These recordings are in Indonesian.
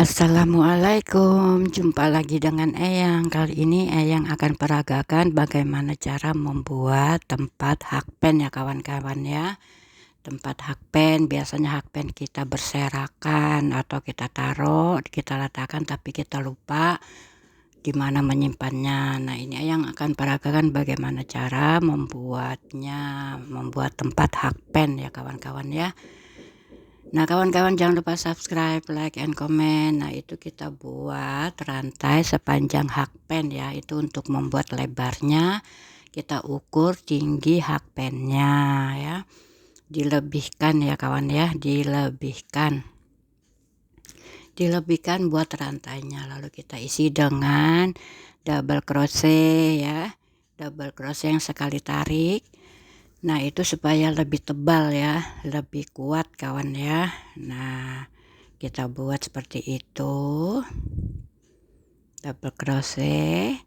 Assalamualaikum, jumpa lagi dengan Eyang. Kali ini Eyang akan peragakan bagaimana cara membuat tempat hakpen ya kawan-kawan ya. Tempat hakpen, biasanya hakpen kita berserakan atau kita taruh, kita letakkan tapi kita lupa di mana menyimpannya. Nah, ini Eyang akan peragakan bagaimana cara membuat tempat hakpen ya kawan-kawan ya. Nah, kawan-kawan jangan lupa subscribe, like, and comment. Nah, itu kita buat rantai sepanjang hakpen ya. Itu untuk membuat lebarnya. Kita ukur tinggi hakpennya ya. Dilebihkan ya kawan ya, dilebihkan buat rantainya. Lalu kita isi dengan double crochet ya. Double crochet yang sekali tarik. Nah, itu supaya lebih tebal ya, lebih kuat kawan ya. Nah, kita buat seperti itu. Double crochet.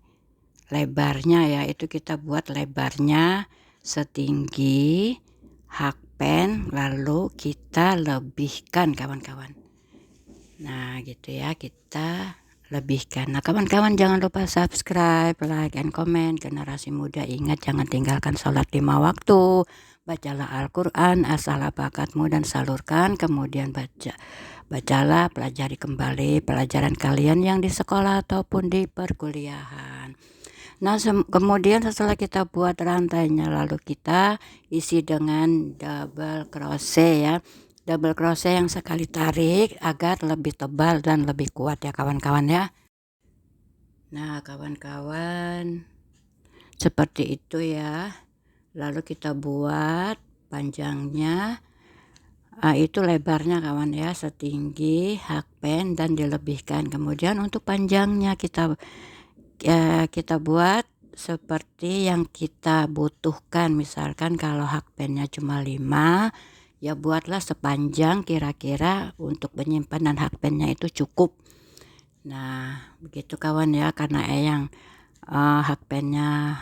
Lebarnya ya, itu kita buat lebarnya setinggi hakpen, lalu kita lebihkan kawan-kawan. Nah, gitu ya, kita lebihkan. Nah, kawan-kawan jangan lupa subscribe, like, and comment. Generasi muda ingat jangan tinggalkan sholat 5 waktu. Bacalah Al-Quran asal bakatmu dan salurkan. Kemudian bacalah, pelajari kembali pelajaran kalian yang di sekolah ataupun di perkuliahan. Nah, kemudian setelah kita buat rantainya, lalu kita isi dengan double crochet ya. Double crochet yang sekali tarik agar lebih tebal dan lebih kuat ya kawan-kawan ya. Nah, kawan-kawan, seperti itu ya. Lalu kita buat panjangnya, itu lebarnya kawan ya, setinggi hakpen dan dilebihkan. Kemudian untuk panjangnya kita buat seperti yang kita butuhkan. Misalkan kalau hakpennya cuma 5, ya buatlah sepanjang kira-kira untuk penyimpanan hakpennya itu cukup. Nah, begitu kawan ya, karena Eyang hakpennya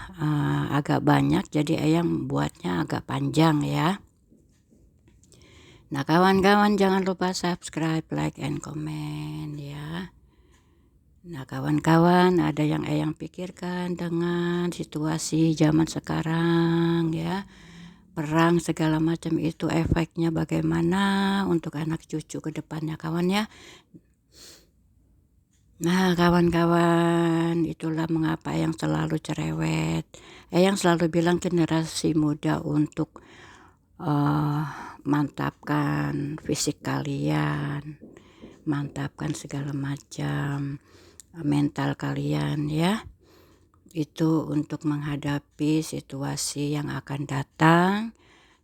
agak banyak, jadi Eyang buatnya agak panjang ya. Nah, kawan-kawan jangan lupa subscribe, like, and comment ya. Nah, kawan-kawan, ada yang Eyang pikirkan dengan situasi zaman sekarang ya. Perang segala macam itu efeknya bagaimana untuk anak cucu ke depannya kawan ya. Nah, kawan-kawan, itulah mengapa yang selalu cerewet. Yang selalu bilang generasi muda untuk mantapkan fisik kalian, mantapkan segala macam mental kalian ya. Itu untuk menghadapi situasi yang akan datang.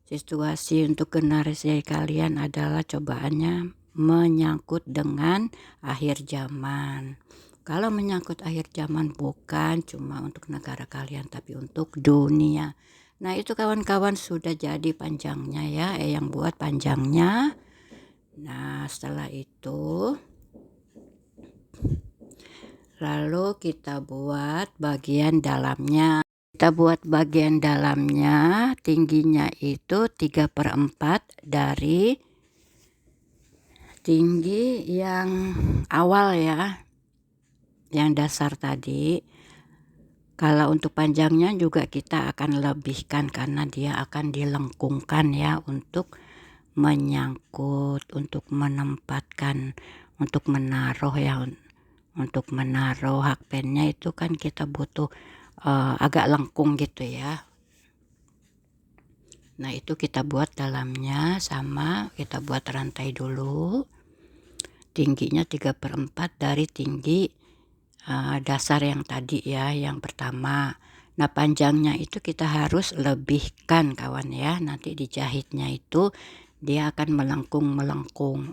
Situasi untuk generasi kalian adalah cobaannya menyangkut dengan akhir zaman. Kalau menyangkut akhir zaman bukan cuma untuk negara kalian tapi untuk dunia. Nah, itu kawan-kawan sudah jadi panjangnya ya, yang buat panjangnya. Nah, setelah itu lalu kita buat bagian dalamnya. Kita buat bagian dalamnya, tingginya itu 3/4 dari tinggi yang awal ya, yang dasar tadi. Kalau untuk panjangnya juga kita akan lebihkan karena dia akan dilengkungkan ya, untuk menyangkut, untuk menempatkan, untuk menaruh ya. Untuk menaruh hakpennya itu kan kita butuh agak lengkung gitu ya. Nah, itu kita buat dalamnya sama, kita buat rantai dulu. Tingginya 3/4 dari tinggi dasar yang tadi ya, yang pertama. Nah, panjangnya itu kita harus lebihkan kawan ya. Nanti dijahitnya itu dia akan melengkung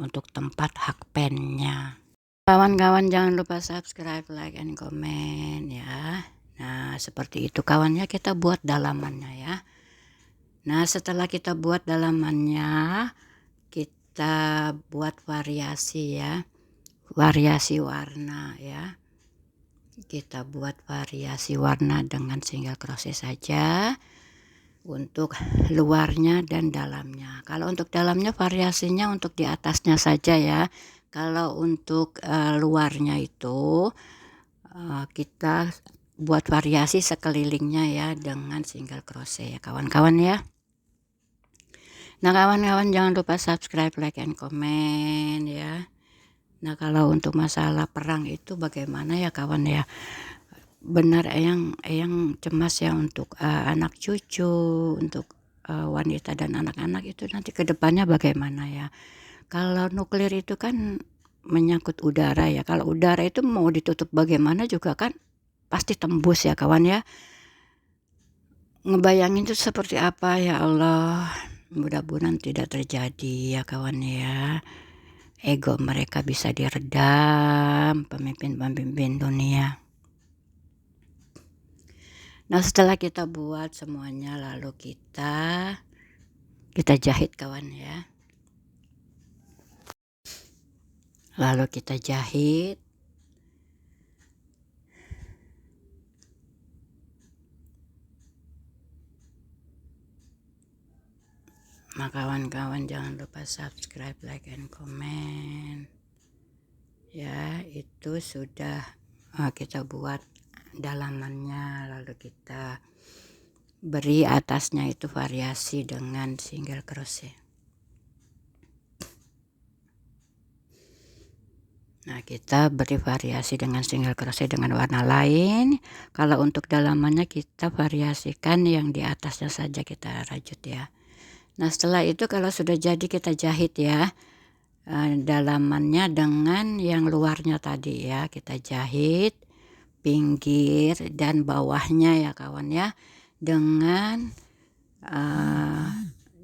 untuk tempat hakpennya. Kawan-kawan jangan lupa subscribe, like, and comment ya. Nah, seperti itu kawannya, kita buat dalamannya ya. Nah, setelah kita buat dalamannya, kita buat variasi ya. Variasi warna ya. Kita buat variasi warna dengan single crochet saja untuk luarnya dan dalamnya. Kalau untuk dalamnya variasinya untuk di atasnya saja ya. Kalau untuk luarnya itu kita buat variasi sekelilingnya ya dengan single crochet ya kawan-kawan ya. Nah kawan-kawan, jangan lupa subscribe, like, and comment ya. Nah kalau untuk masalah perang itu bagaimana ya kawan ya, benar eyang cemas ya untuk anak cucu, untuk wanita dan anak-anak itu nanti ke depannya bagaimana ya. Kalau nuklir itu kan menyangkut udara ya, kalau udara itu mau ditutup bagaimana juga kan pasti tembus ya kawan ya. Ngebayangin itu seperti apa ya Allah, mudah-mudahan tidak terjadi ya kawan ya. Ego mereka bisa diredam, pemimpin-pemimpin dunia. Nah setelah kita buat semuanya lalu kita jahit kawan ya. Lalu kita jahit. Nah kawan-kawan jangan lupa subscribe, like, and comment ya. Itu sudah kita buat dalamannya, lalu kita beri atasnya itu variasi dengan single crochet. Nah kita beri variasi dengan single crochet dengan warna lain. Kalau untuk dalamannya kita variasikan yang di atasnya saja kita rajut ya. Nah setelah itu kalau sudah jadi kita jahit ya dalamannya dengan yang luarnya tadi ya, kita jahit pinggir dan bawahnya ya kawan ya dengan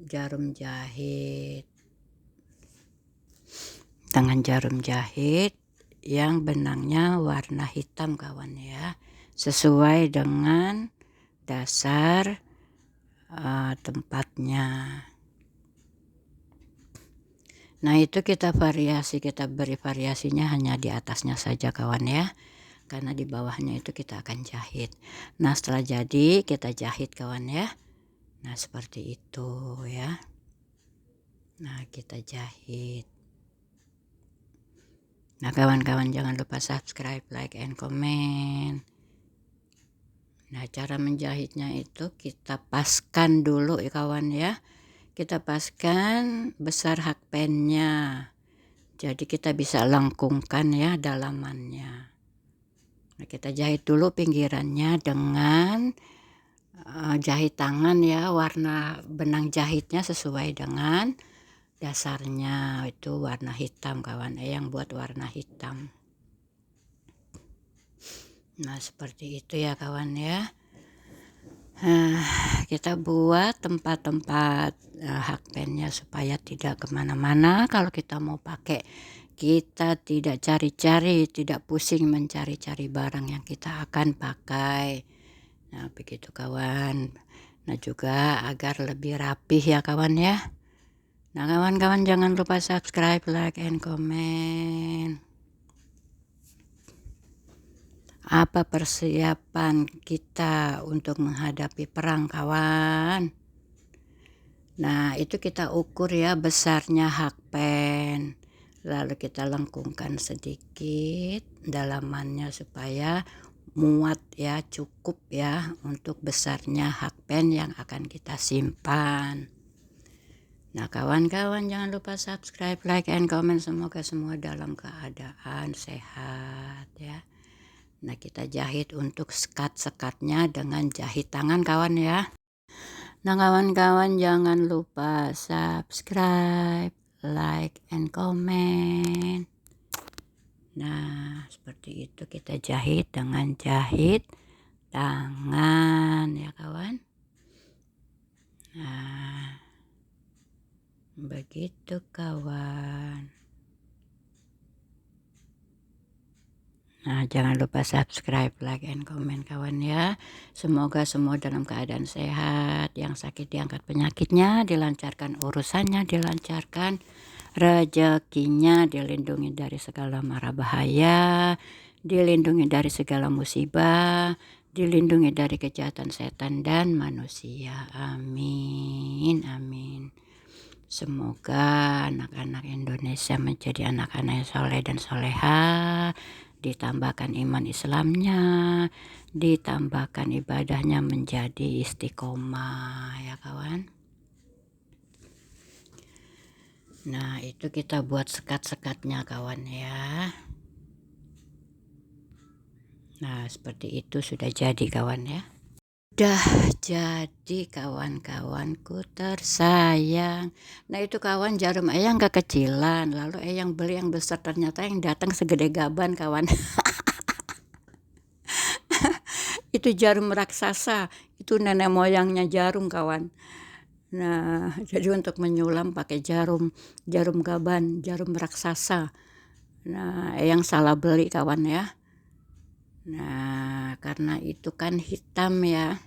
jarum jahit, yang benangnya warna hitam kawan ya, sesuai dengan dasar tempatnya. Nah itu kita beri variasinya hanya di atasnya saja kawan ya, karena di bawahnya itu kita akan jahit. Nah setelah jadi kita jahit kawan ya. Nah seperti itu ya. Nah kita jahit. Nah kawan-kawan jangan lupa subscribe, like, and comment. Nah cara menjahitnya itu kita paskan dulu ya kawan ya. Kita paskan besar hakpennya. Jadi kita bisa lengkungkan ya dalamannya. Nah kita jahit dulu pinggirannya dengan jahit tangan ya, warna benang jahitnya sesuai dengan dasarnya itu warna hitam kawan, yang buat warna hitam. Nah seperti itu ya kawan ya. Kita buat tempat-tempat hakpennya supaya tidak kemana-mana. Kalau kita mau pakai kita tidak cari-cari, tidak pusing mencari-cari barang yang kita akan pakai. Nah begitu kawan. Nah juga agar lebih rapih ya kawan ya. Nah kawan-kawan jangan lupa subscribe, like, and comment. Apa persiapan kita untuk menghadapi perang kawan? Nah itu kita ukur ya besarnya hakpen, lalu kita lengkungkan sedikit dalamannya supaya muat ya, cukup ya untuk besarnya hakpen yang akan kita simpan. Nah kawan-kawan jangan lupa subscribe, like, and comment. Semoga semua dalam keadaan sehat ya. Nah kita jahit untuk sekat-sekatnya dengan jahit tangan kawan ya. Nah kawan-kawan jangan lupa subscribe, like, and comment. Nah seperti itu kita jahit dengan jahit tangan ya kawan. Nah begitu kawan. Nah jangan lupa subscribe, like, and comment kawan ya. Semoga semua dalam keadaan sehat, yang sakit diangkat penyakitnya, dilancarkan urusannya, dilancarkan rezekinya, dilindungi dari segala mara bahaya, dilindungi dari segala musibah, dilindungi dari kejahatan setan dan manusia. Amin, amin. Semoga anak-anak Indonesia menjadi anak-anak yang soleh dan soleha, ditambahkan iman Islamnya, ditambahkan ibadahnya menjadi istiqomah ya kawan. Nah itu kita buat sekat-sekatnya kawan ya. Nah seperti itu sudah jadi kawan ya. Udah jadi kawan-kawanku tersayang. Nah itu kawan, jarum eyang kekecilan, lalu eyang beli yang besar, ternyata yang datang segede gaban kawan. Itu jarum raksasa, itu nenek moyangnya jarum kawan. Nah jadi untuk menyulam pakai jarum gaban, jarum raksasa. Nah eyang salah beli kawan ya. Nah karena itu kan hitam ya,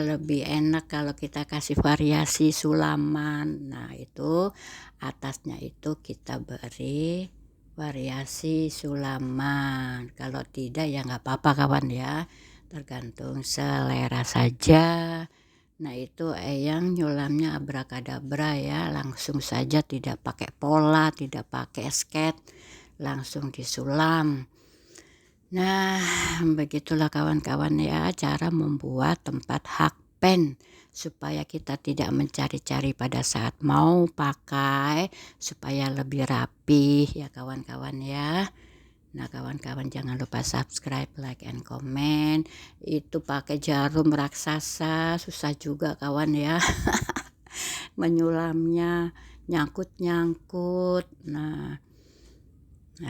lebih enak kalau kita kasih variasi sulaman. Nah itu atasnya itu kita beri variasi sulaman, kalau tidak ya nggak apa-apa kawan ya, tergantung selera saja. Nah itu eyang nyulamnya abrakadabra ya, langsung saja, tidak pakai pola, tidak pakai sket, langsung disulam. Nah begitulah kawan-kawan ya cara membuat tempat hakpen, supaya kita tidak mencari-cari pada saat mau pakai, supaya lebih rapi ya kawan-kawan ya. Nah kawan-kawan jangan lupa subscribe, like, and comment. Itu pakai jarum raksasa susah juga kawan ya. Menyulamnya nyangkut-nyangkut. Nah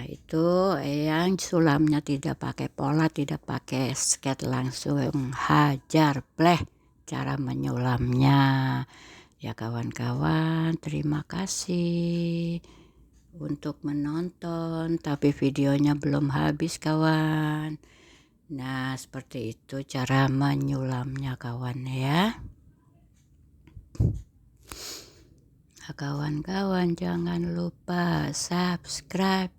itu yang sulamnya tidak pakai pola, tidak pakai sket, langsung hajar pleh cara menyulamnya ya kawan-kawan. Terima kasih untuk menonton, tapi videonya belum habis kawan. Nah seperti itu cara menyulamnya kawan ya. Kawan-kawan jangan lupa subscribe,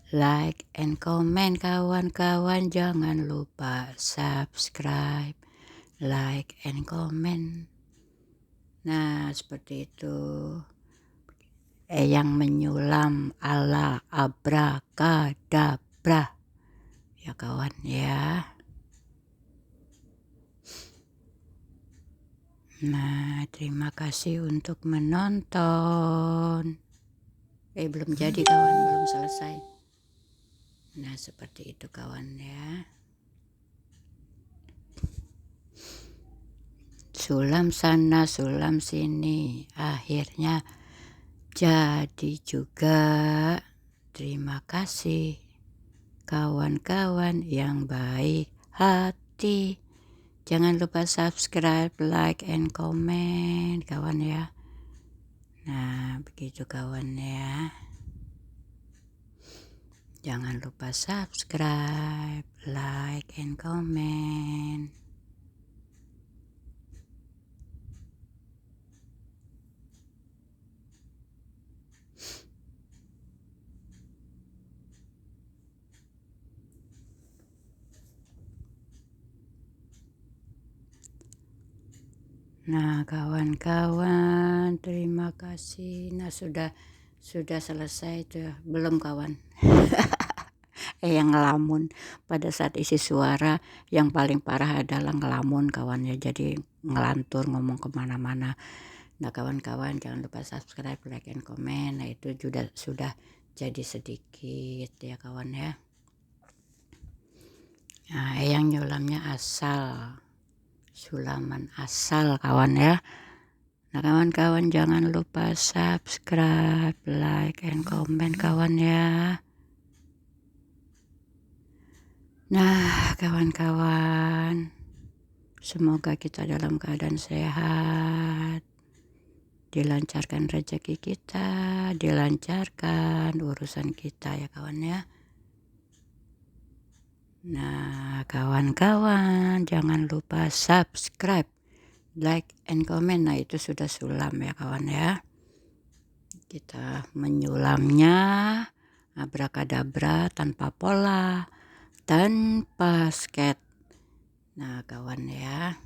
like, and comment kawan-kawan. Jangan lupa subscribe, like, and comment. Nah seperti itu eyang menyulam ala abrakadabra ya kawan ya. Nah terima kasih untuk menonton. Belum jadi kawan, belum selesai. Nah seperti itu kawan ya. Sulam sana sulam sini, akhirnya jadi juga. Terima kasih kawan-kawan yang baik hati. Jangan lupa subscribe, like, and comment kawan ya. Nah begitu kawan ya. Jangan lupa subscribe, like, and comment. Nah kawan-kawan terima kasih. Nah sudah selesai tuh belum kawan? Yang ngelamun pada saat isi suara, yang paling parah adalah ngelamun kawan ya, jadi ngelantur ngomong kemana-mana. Nah kawan-kawan jangan lupa subscribe, like, and comment. Nah itu sudah jadi sedikit ya kawan ya. Nah yang nyulamnya asal, sulaman asal kawan ya. Nah kawan-kawan jangan lupa subscribe, like, and comment kawan ya. Nah kawan-kawan semoga kita dalam keadaan sehat, dilancarkan rezeki kita, dilancarkan urusan kita ya kawan ya. Nah kawan-kawan jangan lupa subscribe, like, and comment. Nah itu sudah sulam ya kawan ya. Kita menyulamnya abrakadabra, tanpa pola, tanpa sket. Nah kawan ya.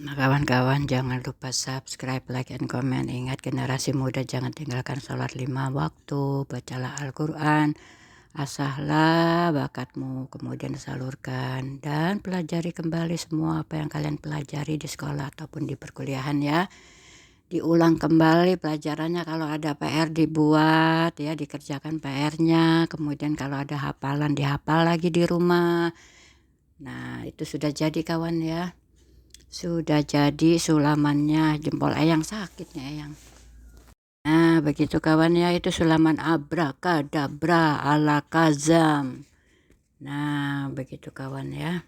Nah, kawan-kawan jangan lupa subscribe, like, and comment. Ingat, generasi muda jangan tinggalkan sholat 5 waktu, bacalah Al-Quran, asahlah bakatmu, kemudian salurkan dan pelajari kembali semua apa yang kalian pelajari di sekolah ataupun di perkuliahan ya. Diulang kembali pelajarannya, kalau ada PR dibuat ya, dikerjakan PR-nya, kemudian kalau ada hafalan dihafal lagi di rumah. Nah, itu sudah jadi kawan ya. Sudah jadi sulamannya. Jempol Eyang sakit nih Eyang. Nah, begitu kawan ya, itu sulaman abrakadabra ala kazam. Nah, begitu kawan ya.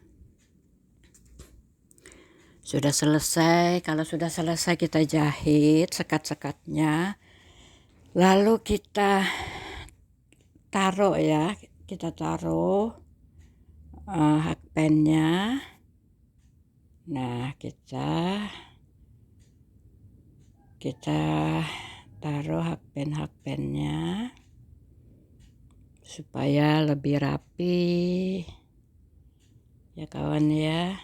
Sudah selesai. Kalau sudah selesai kita jahit sekat-sekatnya. Lalu kita taruh ya. Kita taruh hakpennya. Nah, kita taruh hakpennya supaya lebih rapi ya kawan ya.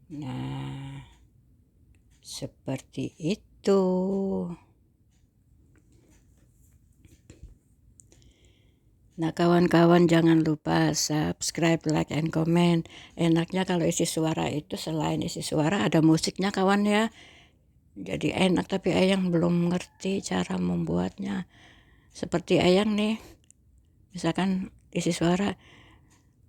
Nah, seperti itu. Nah, kawan-kawan jangan lupa subscribe, like, and comment. Enaknya kalau isi suara itu selain isi suara ada musiknya kawan ya. Jadi enak, tapi Eyang belum ngerti cara membuatnya. Seperti Eyang nih, misalkan isi suara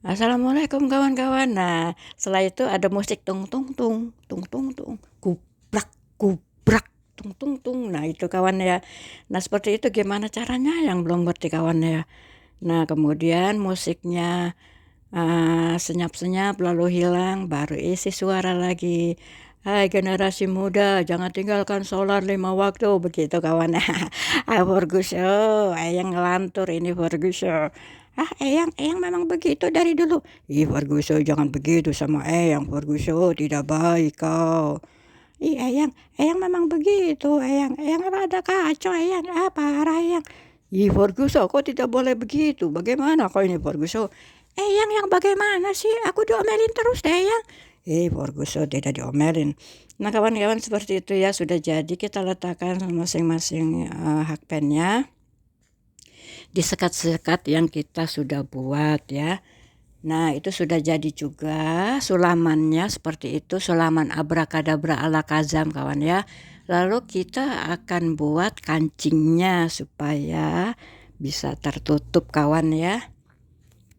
Assalamualaikum kawan-kawan. Nah, setelah itu ada musik tung tung tung tung tung tung kubrak kubrak tung tung tung. Nah, itu kawan ya. Nah, seperti itu gimana caranya yang belum ngerti kawan ya. Nah, kemudian musiknya senyap-senyap lalu hilang, baru isi suara lagi. Hai generasi muda, jangan tinggalkan sholat 5 waktu, begitu kawan. Forguso, Eyang ngelantur ini Forguso. Eyang memang begitu dari dulu. Forguso jangan begitu sama Eyang, Forguso tidak baik kau. Eyang memang begitu, Eyang rada kacau, Eyang, parah Eyang. Forguso, kau tidak boleh begitu. Bagaimana kau ini Forguso? Yang bagaimana sih? Aku diomelin terus deh Eyang. Forguso tidak diomelin. Nah kawan-kawan seperti itu ya, sudah jadi. Kita letakkan masing-masing hakpennya di sekat-sekat yang kita sudah buat ya. Nah itu sudah jadi juga sulamannya seperti itu, sulaman abrakadabra ala kazam kawan ya. Lalu kita akan buat kancingnya supaya bisa tertutup kawan ya.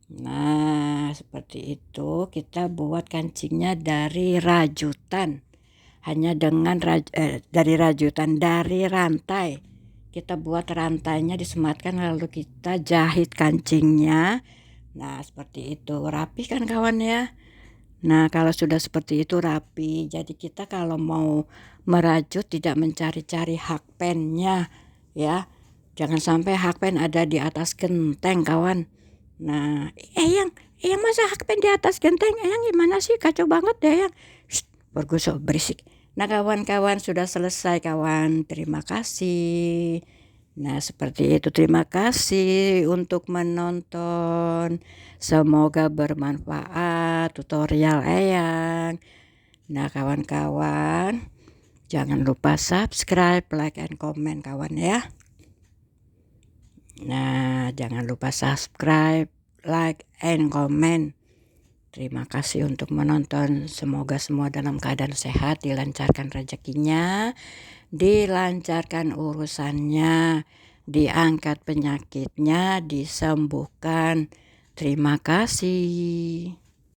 Nah seperti itu, kita buat kancingnya dari rajutan. Hanya dengan dari rantai. Kita buat rantainya disematkan lalu kita jahit kancingnya. Nah seperti itu, rapi kan kawan ya. Nah kalau sudah seperti itu rapi, jadi kita kalau mau merajut tidak mencari-cari hakpennya ya. Jangan sampai hakpen ada di atas genteng kawan. Nah Eyang masa hakpen di atas genteng? Eyang gimana sih, kacau banget deh Eyang. Forguso berisik. Nah kawan-kawan sudah selesai kawan, terima kasih. Nah seperti itu, terima kasih untuk menonton. Semoga bermanfaat tutorial Eyang. Nah kawan-kawan jangan lupa subscribe, like, and comment kawan ya. Nah jangan lupa subscribe, like, and comment. Terima kasih untuk menonton. Semoga semua dalam keadaan sehat, dilancarkan rezekinya, dilancarkan urusannya, diangkat penyakitnya, disembuhkan. Terima kasih.